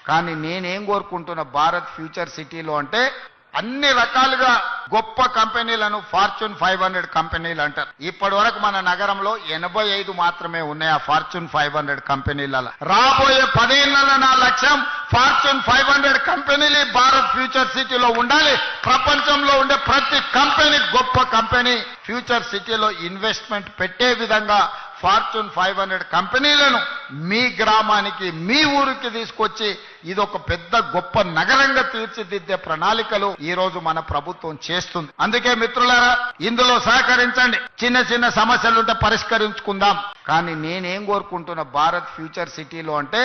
కానీ నేనేం కోరుకుంటున్నా భారత్ ఫ్యూచర్ సిటీలో అంటే అన్ని రకాలుగా గొప్ప కంపెనీలను ఫార్చ్యూన్ 500 కంపెనీలు అంటారు. ఇప్పటి వరకు మన నగరంలో 85 మాత్రమే ఉన్నాయి ఆ ఫార్చ్యూన్ 500 కంపెనీలలో. రాబోయే 10 ఏళ్లలో నా లక్ష్యం ఫార్చ్యూన్ 500 కంపెనీలు భారత్ ఫ్యూచర్ సిటీలో ఉండాలి. ప్రపంచంలో ఉండే ప్రతి కంపెనీ గొప్ప కంపెనీ ఫ్యూచర్ సిటీలో ఇన్వెస్ట్మెంట్ పెట్టే విధంగా ఫార్చ్యూన్ 500 కంపెనీలను మీ గ్రామానికి మీ ఊరికి తీసుకొచ్చి ఇది ఒక పెద్ద గొప్ప నగరంగా తీర్చిదిద్దే ప్రణాళికలు ఈ రోజు మన ప్రభుత్వం చేస్తుంది. అందుకే మిత్రులారా ఇందులో సహకరించండి. చిన్న చిన్న సమస్యలుంటే పరిష్కరించుకుందాం. కానీ నేనేం కోరుకుంటున్నా భారత్ ఫ్యూచర్ సిటీలో అంటే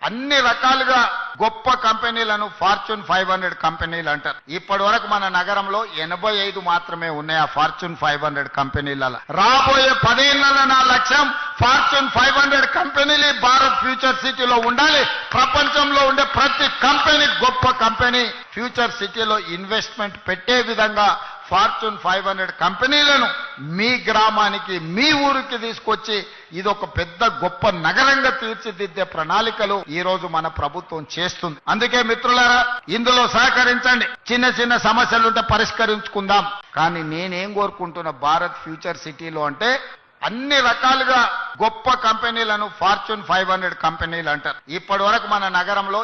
అన్ని రకాలుగా గొప్ప కంపెనీలను ఫార్చ్యూన్ 500 కంపెనీలు అంటారు. ఇప్పటి వరకు మన నగరంలో 85 మాత్రమే ఉన్నాయి ఆ ఫార్చ్యూన్ 500 కంపెనీలలో. రాబోయే 10 ఏళ్లలో నా లక్ష్యం ఫార్చ్యూన్ 500 కంపెనీలు భారత్ ఫ్యూచర్ సిటీలో ఉండాలి. ప్రపంచంలో ఉండే ప్రతి కంపెనీ గొప్ప కంపెనీ ఫ్యూచర్ సిటీలో ఇన్వెస్ట్మెంట్ పెట్టే విధంగా ఫార్చ్యూన్ 500 కంపెనీలను మీ గ్రామానికి మీ ఊరికి తీసుకొచ్చి ఇది ఒక పెద్ద గొప్ప నగరంగా తీర్చిదిద్దే ప్రణాళికలు ఈ రోజు మన ప్రభుత్వం చేస్తుంది. అందుకే మిత్రులారా ఇందులో సహకరించండి. చిన్న చిన్న సమస్యలుంటే పరిష్కరించుకుందాం. కానీ నేనేం కోరుకుంటున్నా భారత్ ఫ్యూచర్ సిటీలో అంటే అన్ని రకాలుగా గొప్ప కంపెనీలను ఫార్చ్యూన్ 500 కంపెనీలు అంటారు. ఇప్పటి వరకు మన నగరంలో